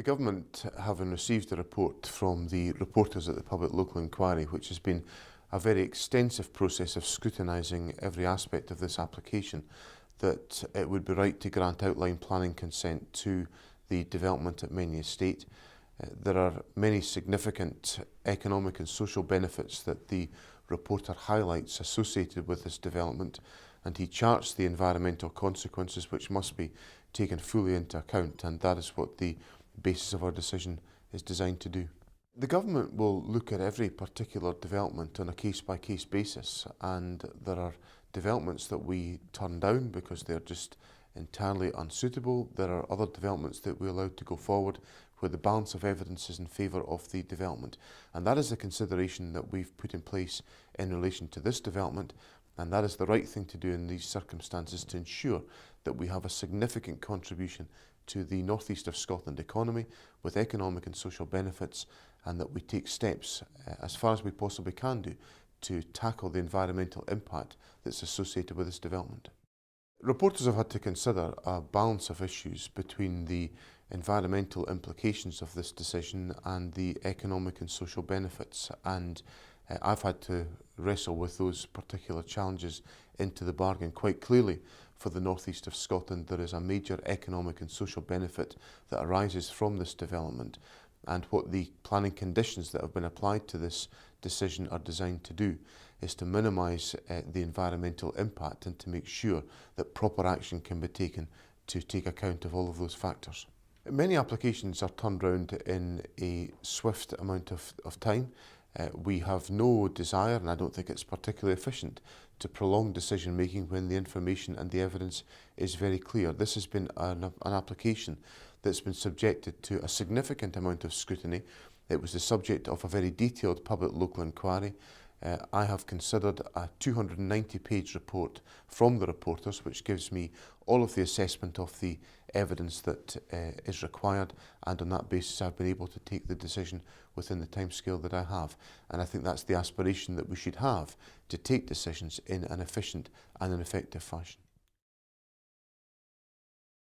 The government, having received a report from the reporters at the Public Local Inquiry, which has been a very extensive process of scrutinising every aspect of this application, that it would be right to grant outline planning consent to the development at Menny Estate. There are many significant economic and social benefits that the reporter highlights associated with this development, and he charts the environmental consequences which must be taken fully into account, and that is what the basis of our decision is designed to do. The government will look at every particular development on a case-by-case basis, and there are developments that we turn down because they're just entirely unsuitable. There are other developments that we allow to go forward where the balance of evidence is in favour of the development, and that is the consideration that we've put in place in relation to this development, and that is the right thing to do in these circumstances to ensure that we have a significant contribution to the North East of Scotland economy with economic and social benefits, and that we take steps as far as we possibly can do to tackle the environmental impact that's associated with this development. Reporters have had to consider a balance of issues between the environmental implications of this decision and the economic and social benefits, and I've had to wrestle with those particular challenges into the bargain. Quite clearly, for the North East of Scotland, there is a major economic and social benefit that arises from this development, and what the planning conditions that have been applied to this decision are designed to do is to minimise the environmental impact and to make sure that proper action can be taken to take account of all of those factors. Many applications are turned round in a swift amount of time. We have no desire, and I don't think it's particularly efficient, to prolong decision making when the information and the evidence is very clear. This has been an application that's been subjected to a significant amount of scrutiny. It was the subject of a very detailed public local inquiry. I have considered a 290-page report from the reporters, which gives me all of the assessment of the evidence that is required, and on that basis I've been able to take the decision within the timescale that I have. And I think that's the aspiration that we should have, to take decisions in an efficient and an effective fashion.